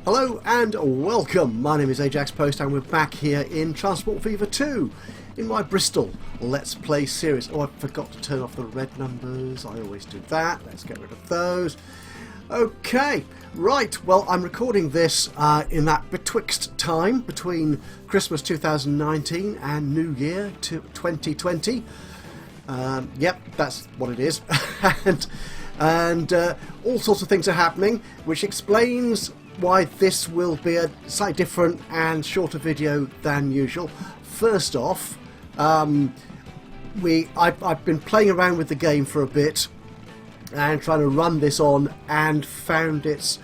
Hello and welcome, my name is Ajaxpost and we're back here in Transport Fever 2 in my Bristol Let's Play series. Oh, I forgot to turn off the red numbers, I always do that, let's get rid of those. Okay, right, well I'm recording this in that betwixt time between Christmas 2019 and New Year 2020. Yep, that's what it is. and all sorts of things are happening, which explains why this will be a slightly different and shorter video than usual. First off, I've been playing around with the game for a bit and trying to run this on, and found it's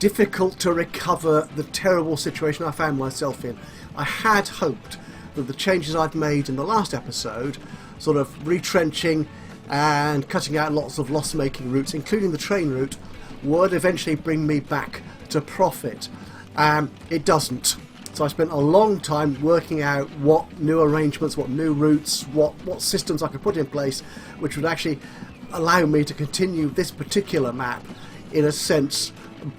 difficult to recover the terrible situation I found myself in. I had hoped that the changes I'd made in the last episode, sort of retrenching and cutting out lots of loss-making routes, including the train route, would eventually bring me back to profit. It doesn't. So I spent a long time working out what new arrangements, what new routes, what systems I could put in place which would actually allow me to continue this particular map in a sense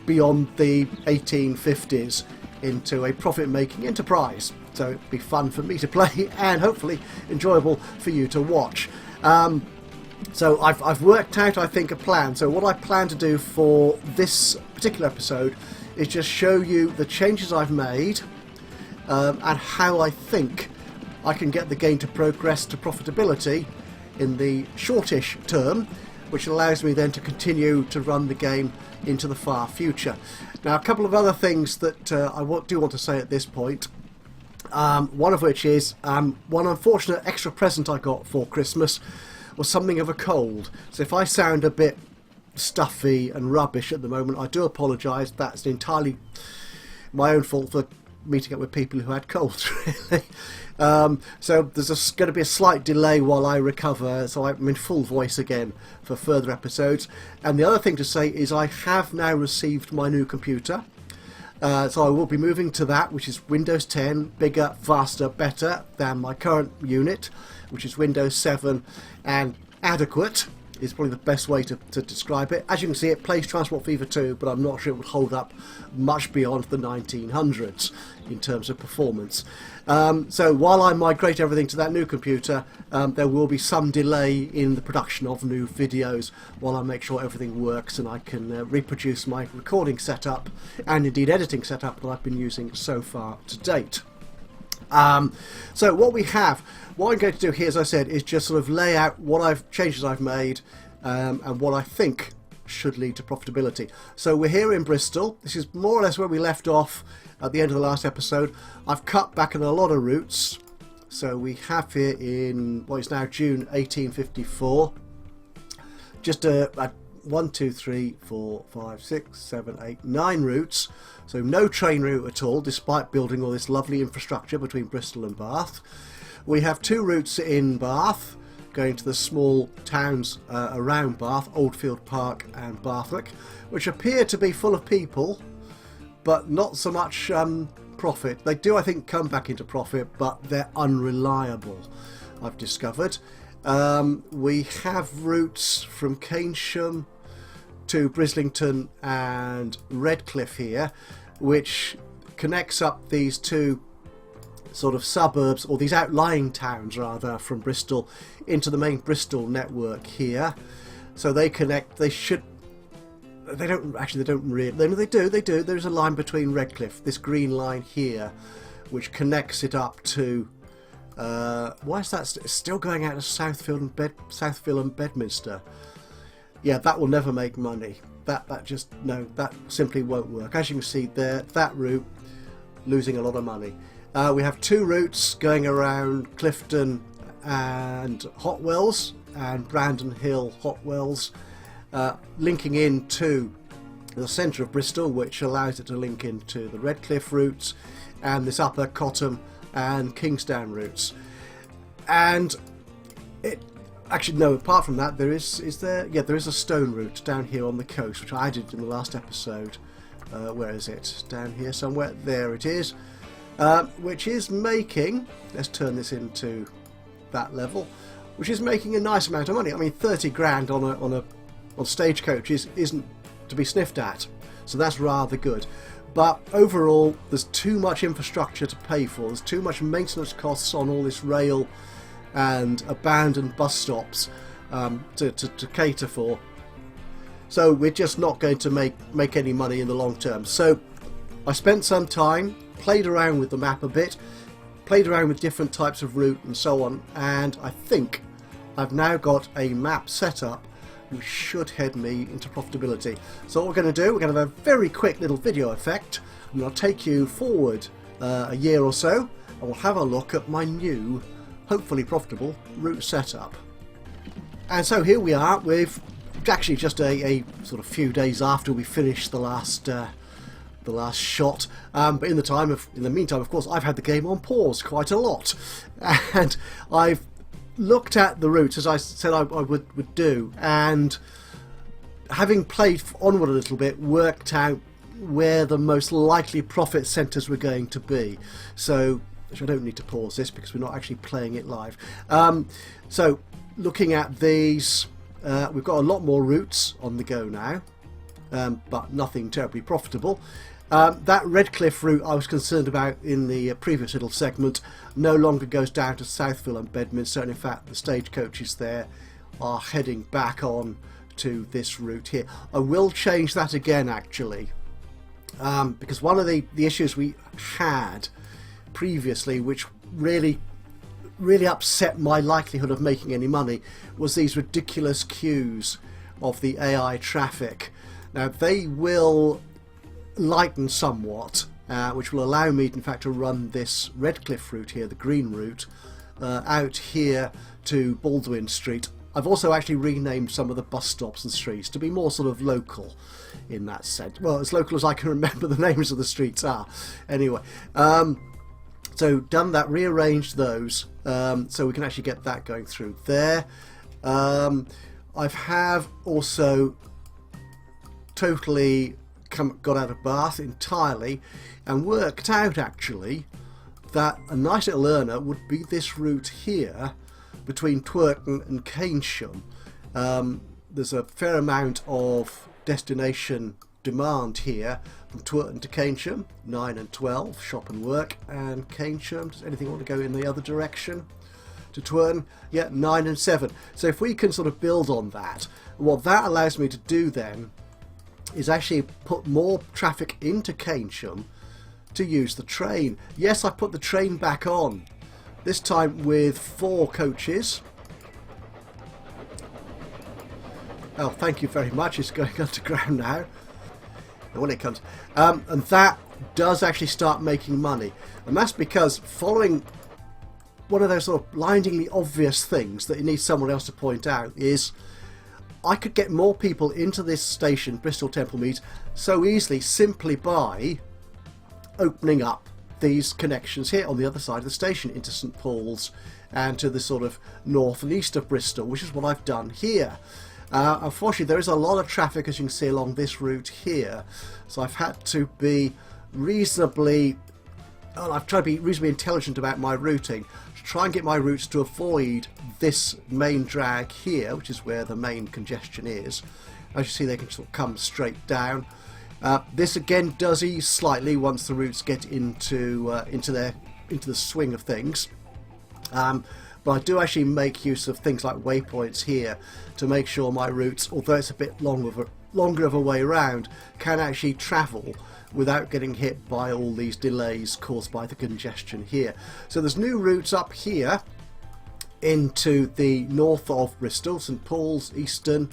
beyond the 1850s into a profit-making enterprise. So it'd be fun for me to play and hopefully enjoyable for you to watch. So I've worked out, I think, a plan. So what I plan to do for this particular episode is just show you the changes I've made and how I think I can get the game to progress to profitability in the shortish term, which allows me then to continue to run the game into the far future. Now, a couple of other things that I do want to say at this point. One of which is one unfortunate extra present I got for Christmas was something of a cold. So if I sound a bit stuffy and rubbish at the moment, I do apologise. That's entirely my own fault for meeting up with people who had colds, really. So there's going to be a slight delay while I recover, so I'm in full voice again for further episodes. And the other thing to say is I have now received my new computer. So I will be moving to that, which is Windows 10, bigger, faster, better than my current unit, which is Windows 7, and adequate is probably the best way to describe it. As you can see, it plays Transport Fever 2, but I'm not sure it would hold up much beyond the 1900s in terms of performance. So while I migrate everything to that new computer, there will be some delay in the production of new videos while I make sure everything works and I can reproduce my recording setup and indeed editing setup that I've been using so far to date. So what I'm going to do here, as I said, is just sort of lay out changes I've made and what I think should lead to profitability. So we're here in Bristol. This is more or less where we left off at the end of the last episode. I've cut back on a lot of routes. So we have here in what is now June 1854 just 1, 2, 3, 4, 5, 6, 7, 8, 9 routes. So no train route at all, despite building all this lovely infrastructure between Bristol and Bath. We have 2 routes in Bath, going to the small towns around Bath, Oldfield Park and Bathwick, which appear to be full of people, but not so much profit. They do, I think, come back into profit, but they're unreliable, I've discovered. We have routes from Keynsham to Brislington and Redcliffe here, which connects up these two sort of suburbs, or these outlying towns rather, from Bristol into the main Bristol network here. So they connect, they don't really, they do, there's a line between Redcliffe, this green line here, which connects it up to why is that still going out to Southfield and Bedminster? Yeah, that will never make money. That simply won't work. As you can see there, that route losing a lot of money. We have 2 routes going around Clifton and Hotwells and Brandon Hill Hotwells, linking into the centre of Bristol, which allows it to link into the Redcliffe routes and this upper Cottam and Kingsdown routes. And apart from that, there is a stone route down here on the coast, which I added in the last episode. Where is it? Down here somewhere. There it is. Which is making, let's turn this into that level, which is making a nice amount of money. I mean, 30 grand on stagecoaches isn't to be sniffed at, so that's rather good. But overall, there's too much infrastructure to pay for. There's too much maintenance costs on all this rail and abandoned bus stops to cater for. So we're just not going to make any money in the long term. So I spent some time, played around with the map a bit, played around with different types of route and so on, and I think I've now got a map set up which should head me into profitability. So what we're going to do, we're going to have a very quick little video effect. I'm going to take you forward a year or so, and we'll have a look at my new, hopefully profitable, route setup. And so here we are with actually just a sort of few days after we finished the last shot, but in the meantime, of course, I've had the game on pause quite a lot, and I've looked at the routes as I said I would do, and having played onward a little bit, worked out where the most likely profit centres were going to be. So I don't need to pause this because we're not actually playing it live. So looking at these, we've got a lot more routes on the go now, but nothing terribly profitable. That Redcliffe route I was concerned about in the previous little segment no longer goes down to Southville and Bedminster, and in fact the stagecoaches there are heading back on to this route here. I will change that again actually, because one of the issues we had previously, which really upset my likelihood of making any money, was these ridiculous queues of the AI traffic. Now they will lighten somewhat, which will allow me in fact to run this Redcliffe route here, the green route, out here to Baldwin Street. I've also actually renamed some of the bus stops and streets to be more sort of local in that sense. Well, as local as I can remember the names of the streets are. Anyway, so done that, rearranged those, so we can actually get that going through there. I have also totally got out of Bath entirely and worked out actually that a nice little earner would be this route here between Twerton and Keynsham. There's a fair amount of destination demand here from Twerton to Keynsham, 9 and 12, shop and work, and Keynsham, does anything want to go in the other direction to Twerton? Yeah, 9 and 7. So if we can sort of build on that, what that allows me to do then is actually put more traffic into Keynsham to use the train. Yes, I put the train back on, this time with 4 coaches. Oh, thank you very much, it's going underground now. And when it comes, and that does actually start making money, and that's because following one of those sort of blindingly obvious things that you need someone else to point out is I could get more people into this station, Bristol Temple Meads, so easily simply by opening up these connections here on the other side of the station into St Paul's and to the sort of north and east of Bristol, which is what I've done here. Unfortunately, there is a lot of traffic, as you can see, along this route here, so I've had to be reasonably, well, I've tried to be reasonably intelligent about my routing, try and get my routes to avoid this main drag here, which is where the main congestion is. As you see, they can sort of come straight down. This again does ease slightly once the routes get into the swing of things. But I do actually make use of things like waypoints here to make sure my routes, although it's a bit longer of a way around, can actually travel without getting hit by all these delays caused by the congestion here. So there's new routes up here into the north of Bristol, St Paul's, Easton,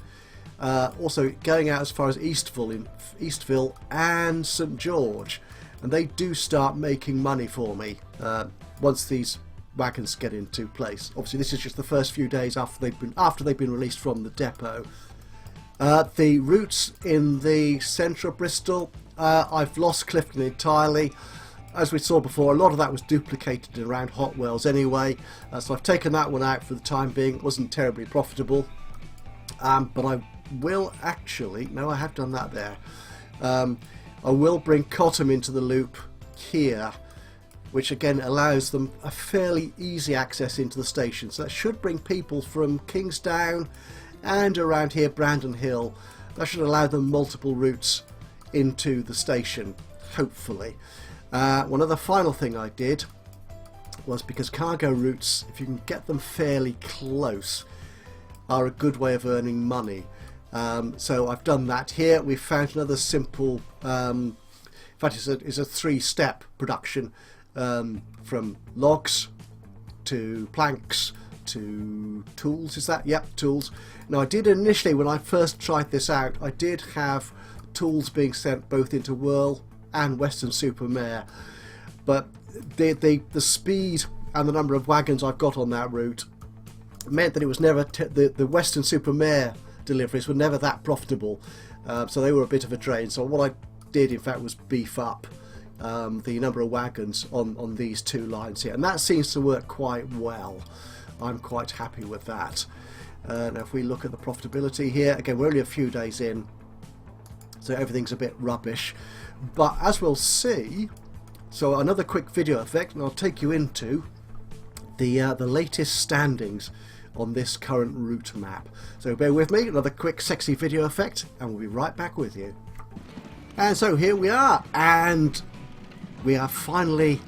also going out as far as Eastville and St George, and they do start making money for me once these wagons get into place. Obviously this is just the first few days after they've been released from the depot. The routes in the centre of Bristol, I've lost Clifton entirely. As we saw before, a lot of that was duplicated around Hotwells anyway, so I've taken that one out for the time being. It wasn't terribly profitable, but I will actually, no, I have done that there. I will bring Cottam into the loop here, which again allows them a fairly easy access into the station, so that should bring people from Kingsdown and around here, Brandon Hill. That should allow them multiple routes into the station. hopefully. One other final thing I did was, because cargo routes, if you can get them fairly close, are a good way of earning money. So I've done that here. We've found another simple, in fact it's a 3-step production, from logs to planks to tools. Is that? Yep, tools. Now I did initially, when I first tried this out, I did have tools being sent both into Whirl and Western-super-Mare, but the speed and the number of wagons I've got on that route meant that it was never the Western-super-Mare deliveries were never that profitable, so they were a bit of a drain. So what I did in fact was beef up the number of wagons on these 2 lines here, and that seems to work quite well. I'm quite happy with that. Now if we look at the profitability here, again we're only a few days in, so everything's a bit rubbish, but as we'll see, so another quick video effect and I'll take you into the latest standings on this current route map. So bear with me, another quick sexy video effect, and we'll be right back with you. And so here we are, and we are finally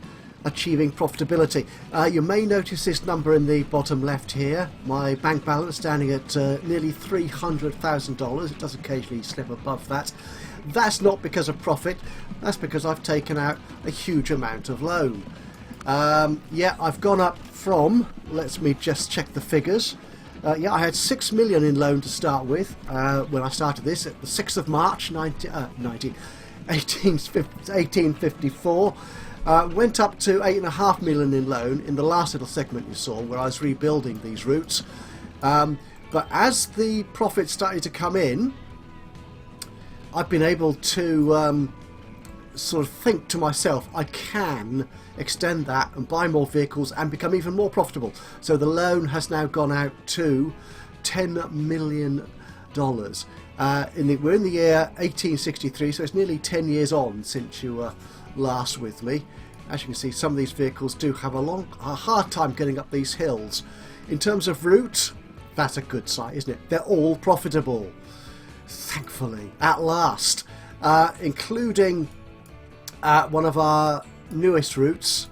achieving profitability. You may notice this number in the bottom left here, my bank balance standing at nearly $300,000. It does occasionally slip above that. That's not because of profit, that's because I've taken out a huge amount of loan. Yeah, I've gone up from, let me just check the figures. Yeah, I had 6 million in loan to start with when I started this at the 6th of March 1854. Went up to 8.5 million in loan in the last little segment you saw where I was rebuilding these routes. But as the profits started to come in, I've been able to sort of think to myself, I can extend that and buy more vehicles and become even more profitable. So the loan has now gone out to $10 million. We're in the year 1863, so it's nearly 10 years on since you were last with me. As you can see, some of these vehicles do have a hard time getting up these hills. In terms of route, that's a good sight, isn't it? They're all profitable, thankfully, at last, including one of our newest routes,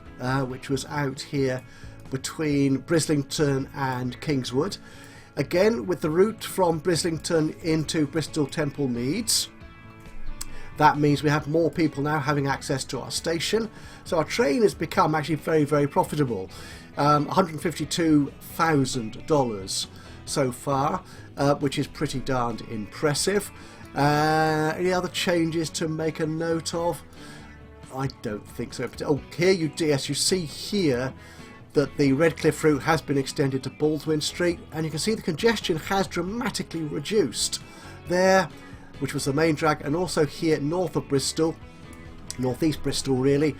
which was out here between Brislington and Kingswood. Again, with the route from Brislington into Bristol Temple Meads, that means we have more people now having access to our station. So our train has become actually very, very profitable. $152,000 so far, which is pretty darned impressive. Any other changes to make a note of? I don't think so. Oh, here you see here that the Redcliffe route has been extended to Baldwin Street, and you can see the congestion has dramatically reduced there, which was the main drag, and also here north of Bristol, northeast Bristol really,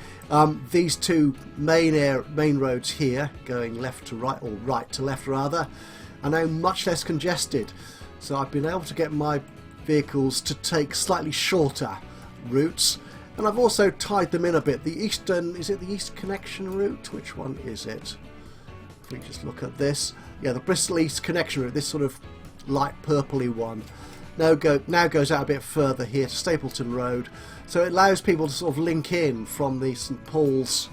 these 2 main roads here, going left to right, or right to left rather, are now much less congested. So I've been able to get my vehicles to take slightly shorter routes, and I've also tied them in a bit. The eastern, is it the East Connection route? Which one is it? If we just look at this, yeah, the Bristol East Connection route, this sort of light purpley one, now goes out a bit further here to Stapleton Road, so it allows people to sort of link in from the St Paul's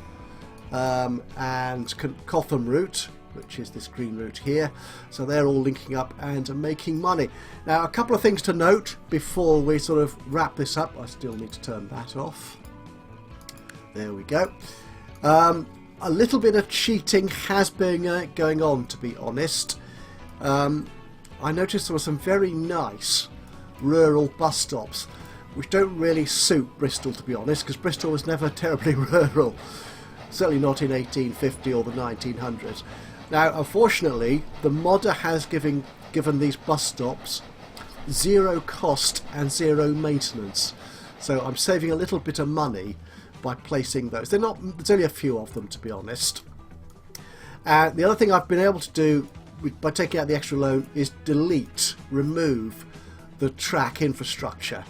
and Cotham route, which is this green route here. So they're all linking up and making money. Now, a couple of things to note before we sort of wrap this up. I still need to turn that off. There we go. A little bit of cheating has been going on, to be honest. I noticed there were some very nice rural bus stops, which don't really suit Bristol, to be honest, because Bristol was never terribly rural. Certainly not in 1850 or the 1900s. Now, unfortunately, the modder has given these bus stops 0 cost and 0 maintenance. So I'm saving a little bit of money by placing those. There's only a few of them, to be honest. The other thing I've been able to do by taking out the extra loan is remove the track infrastructure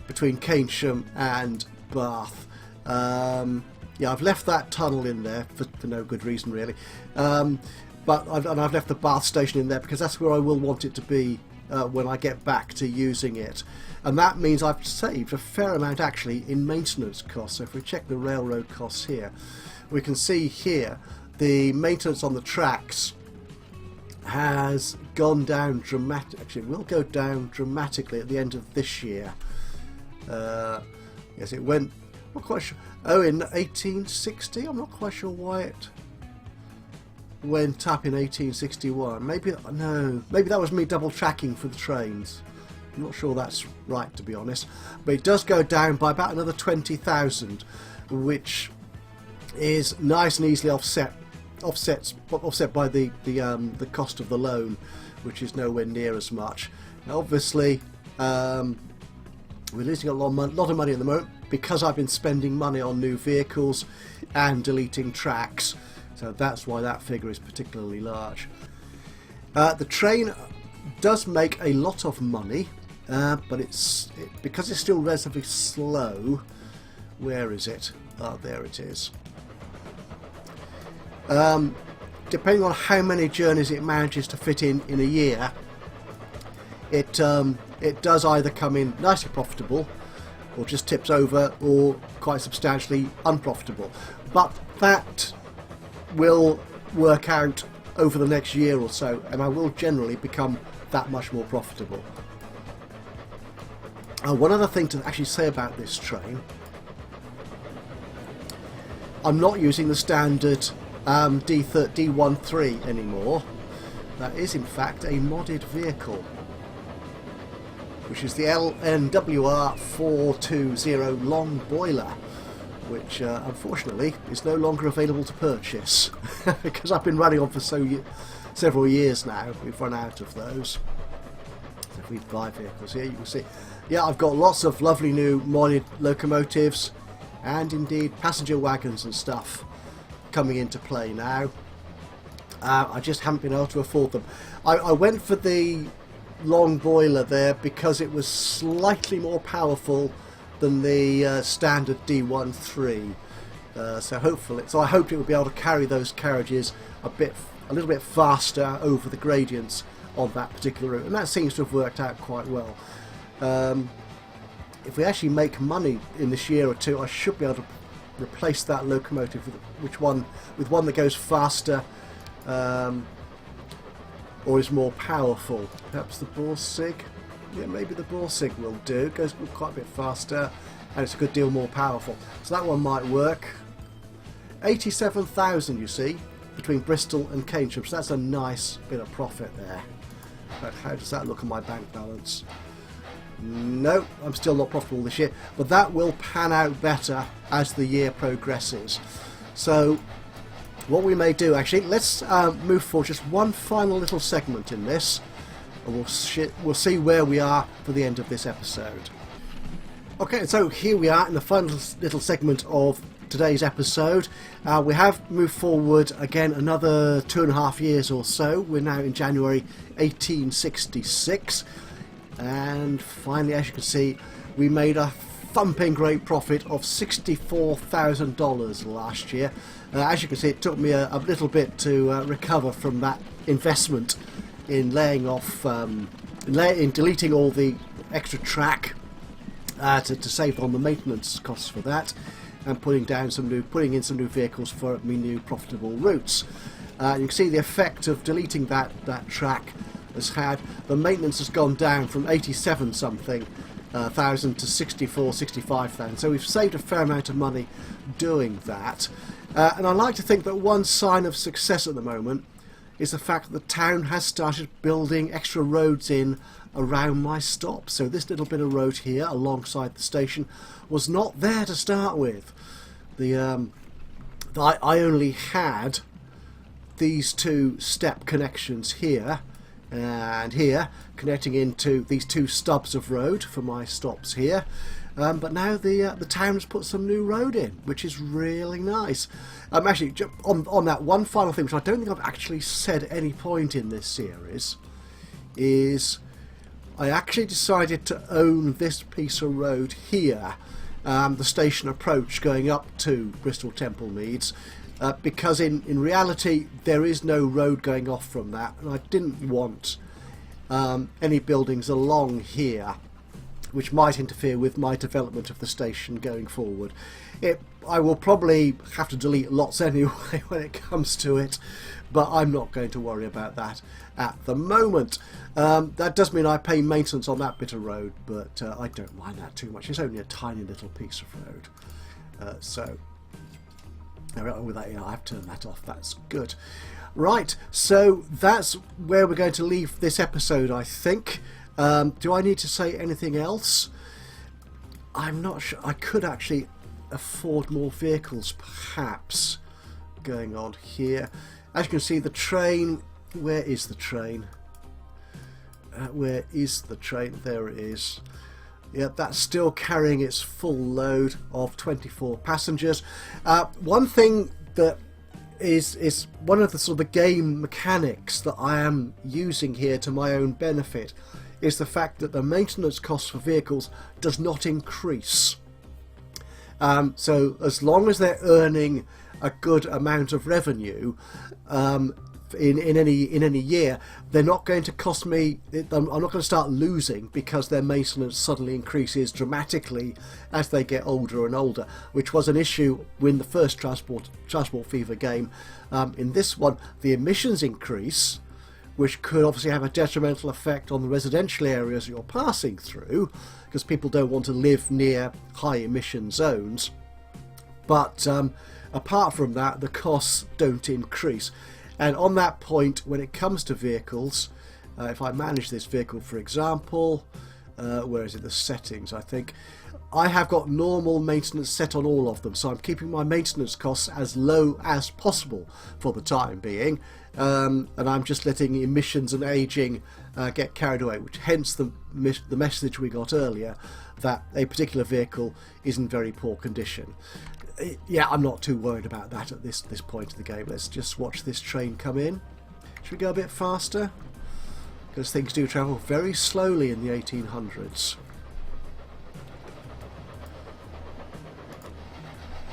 between Keynsham and Bath. Yeah, I've left that tunnel in there for no good reason really, but I've left the Bath station in there because that's where I will want it to be when I get back to using it. And that means I've saved a fair amount actually in maintenance costs. So if we check the railroad costs here, we can see here the maintenance on the tracks has gone down dramatically. Actually, it will go down dramatically at the end of this year. Yes, it went, I'm not quite sure. Oh, in 1860? I'm not quite sure why it went up in 1861. Maybe, no, maybe that was me double tracking for the trains. I'm not sure that's right, to be honest. But it does go down by about another 20,000, which is nice and easily offset by the cost of the loan, which is nowhere near as much. Now, obviously, we're losing a lot of money at the moment because I've been spending money on new vehicles and deleting tracks. So that's why that figure is particularly large. The train does make a lot of money, but because it's still relatively slow. Where is it? Oh, there it is. Depending on how many journeys it manages to fit in a year, it does either come in nicely profitable, or just tips over, or quite substantially unprofitable. But that will work out over the next year or so, and I will generally become that much more profitable. One other thing to actually say about this train, I'm not using the standard D13 anymore. That is in fact a modded vehicle, which is the LNWR 420 long boiler, which unfortunately is no longer available to purchase because I've been running on for several years now. We've run out of those. So if we buy vehicles here, you can see, yeah, I've got lots of lovely new modded locomotives and indeed passenger wagons and stuff coming into play now. I just haven't been able to afford them. I went for the long boiler there because it was slightly more powerful than the standard D13. So I hoped it would be able to carry those carriages a little bit faster over the gradients on that particular route, and that seems to have worked out quite well. If we actually make money in this year or two, I should be able to replace that locomotive with one that goes faster or is more powerful. Perhaps the Borsig? Yeah, maybe the Borsig will do. It goes quite a bit faster and it's a good deal more powerful. So that one might work. 87,000, you see, between Bristol and Cambridge. So that's a nice bit of profit there. But how does that look on my bank balance? No, I'm still not profitable this year, but that will pan out better as the year progresses. So what we may do, actually, let's move forward just one final little segment in this, and we'll see where we are for the end of this episode. Okay, so here we are in the final little segment of today's episode. We have moved forward again another 2.5 years or so. We're now in January 1866. And finally, as you can see, we made a thumping great profit of $64,000 last year. As you can see, it took me a little bit to recover from that investment in laying off, in deleting all the extra track to save on the maintenance costs for that, and putting in some new vehicles for me new profitable routes. You can see the effect of deleting that track has had. The maintenance has gone down from 87 something thousand to 65,000, so we've saved a fair amount of money doing that. And I like to think that one sign of success at the moment is the fact that the town has started building extra roads in around my stop. So this little bit of road here alongside the station was not there to start with. I only had these two step connections here and here, connecting into these two stubs of road for my stops here. But now the town has put some new road in, which is really nice. Actually, on that one final thing, which I don't think I've actually said at any point in this series, is I actually decided to own this piece of road here, the station approach going up to Bristol Temple Meads, because in reality there is no road going off from that, and I didn't want any buildings along here which might interfere with my development of the station going forward. I will probably have to delete lots anyway when it comes to it, but I'm not going to worry about that at the moment. That does mean I pay maintenance on that bit of road, but I don't mind that too much. It's only a tiny little piece of road. So with that, yeah, I've turned that off. That's good. Right, so that's where we're going to leave this episode, I think. Do I need to say anything else? I'm not sure. I could actually afford more vehicles, perhaps, going on here. As you can see, the train... Where is the train? Where is the train? There it is. Yeah, that's still carrying its full load of 24 passengers. One thing that is one of the sort of the game mechanics that I am using here to my own benefit is the fact that the maintenance cost for vehicles does not increase. So as long as they're earning a good amount of revenue in any year, they're not going to cost me. I'm not going to start losing because their maintenance suddenly increases dramatically as they get older and older, which was an issue in the first Transport Fever game. In this one, the emissions increase, which could obviously have a detrimental effect on the residential areas you're passing through, because people don't want to live near high emission zones. But apart from that, the costs don't increase. And on that point, when it comes to vehicles, if I manage this vehicle, for example, where is it, the settings, I think, I have got normal maintenance set on all of them, so I'm keeping my maintenance costs as low as possible for the time being, and I'm just letting emissions and aging get carried away, which hence the message we got earlier that a particular vehicle is in very poor condition. Yeah, I'm not too worried about that at this point of the game. Let's just watch this train come in. Should we go a bit faster? Because things do travel very slowly in the 1800s.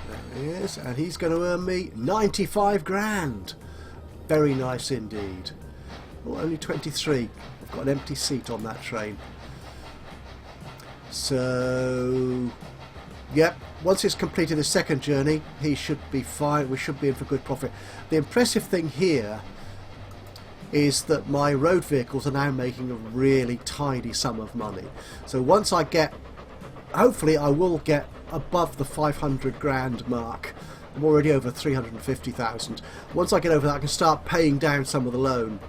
There he is, and he's going to earn me 95 grand. Very nice indeed. Oh, only 23. I've got an empty seat on that train. So, yep, once it's completed the second journey, he should be fine. We should be in for good profit. The impressive thing here is that my road vehicles are now making a really tidy sum of money. So once I get, hopefully I will get above the 500 grand mark. I'm already over 350,000. Once I get over that, I can start paying down some of the loan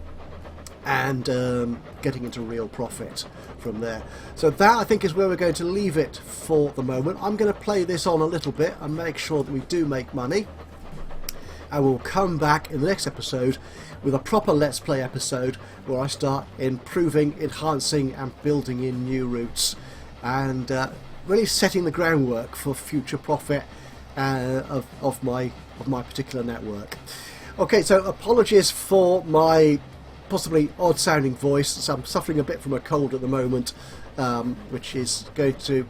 and getting into real profit from there. So that, I think, is where we're going to leave it for the moment. I'm going to play this on a little bit and make sure that we do make money. I will come back in the next episode with a proper Let's Play episode where I start improving, enhancing and building in new routes and really setting the groundwork for future profit of my particular network. Okay, so apologies for my possibly odd sounding voice. So I'm suffering a bit from a cold at the moment, which is going to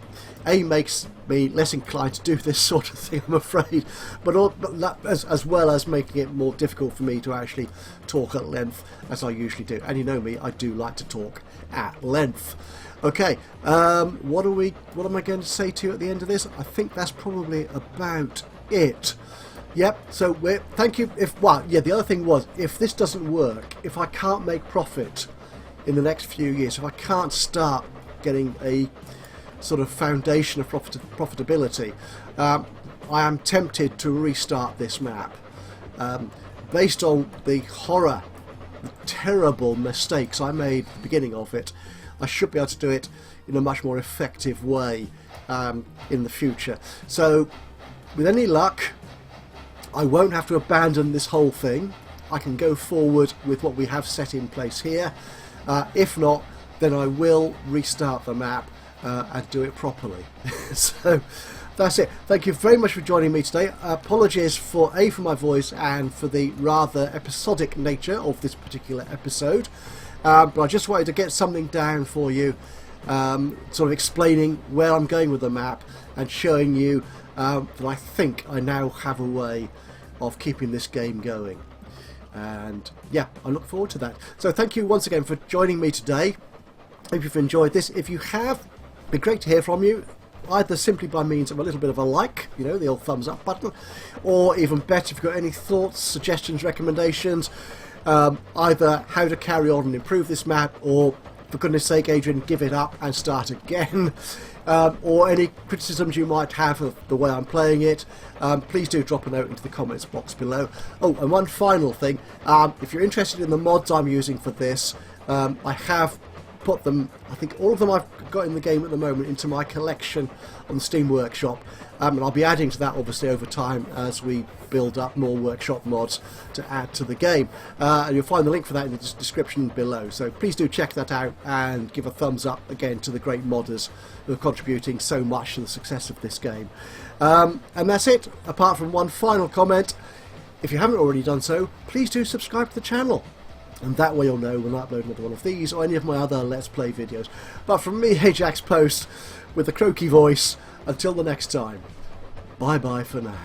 makes me less inclined to do this sort of thing, I'm afraid, but as well as making it more difficult for me to actually talk at length as I usually do. And you know me, I do like to talk at length. Okay, what am I going to say to you at the end of this? I think that's probably about it. Yep, so thank you. The other thing was, if this doesn't work, if I can't make profit in the next few years, if I can't start getting a sort of foundation of profitability, I am tempted to restart this map. Based on the terrible mistakes I made at the beginning of it, I should be able to do it in a much more effective way in the future. So, with any luck, I won't have to abandon this whole thing. I can go forward with what we have set in place here. If not, then I will restart the map and do it properly. So that's it. Thank you very much for joining me today. Apologies for my voice and for the rather episodic nature of this particular episode. But I just wanted to get something down for you, sort of explaining where I'm going with the map and showing you that I think I now have a way of keeping this game going. And yeah, I look forward to that. So thank you once again for joining me today. Hope you've enjoyed this. If you have, it'd be great to hear from you, either simply by means of a little bit of a like, you know, the old thumbs up button, or even better, if you've got any thoughts, suggestions, recommendations, either how to carry on and improve this map, or for goodness sake, Adrian, give it up and start again, or any criticisms you might have of the way I'm playing it, please do drop a note into the comments box below. Oh, and one final thing, if you're interested in the mods I'm using for this, I have put them, I think all of them I've got in the game at the moment, into my collection on the Steam Workshop, and I'll be adding to that obviously over time as we build up more workshop mods to add to the game, and you'll find the link for that in the description below, so please do check that out and give a thumbs up again to the great modders who are contributing so much to the success of this game. And that's it, apart from one final comment. If you haven't already done so, please do subscribe to the channel, and that way you'll know when I upload another one of these or any of my other Let's Play videos. But from me, Ajaxpost, with the croaky voice, until the next time, bye bye for now.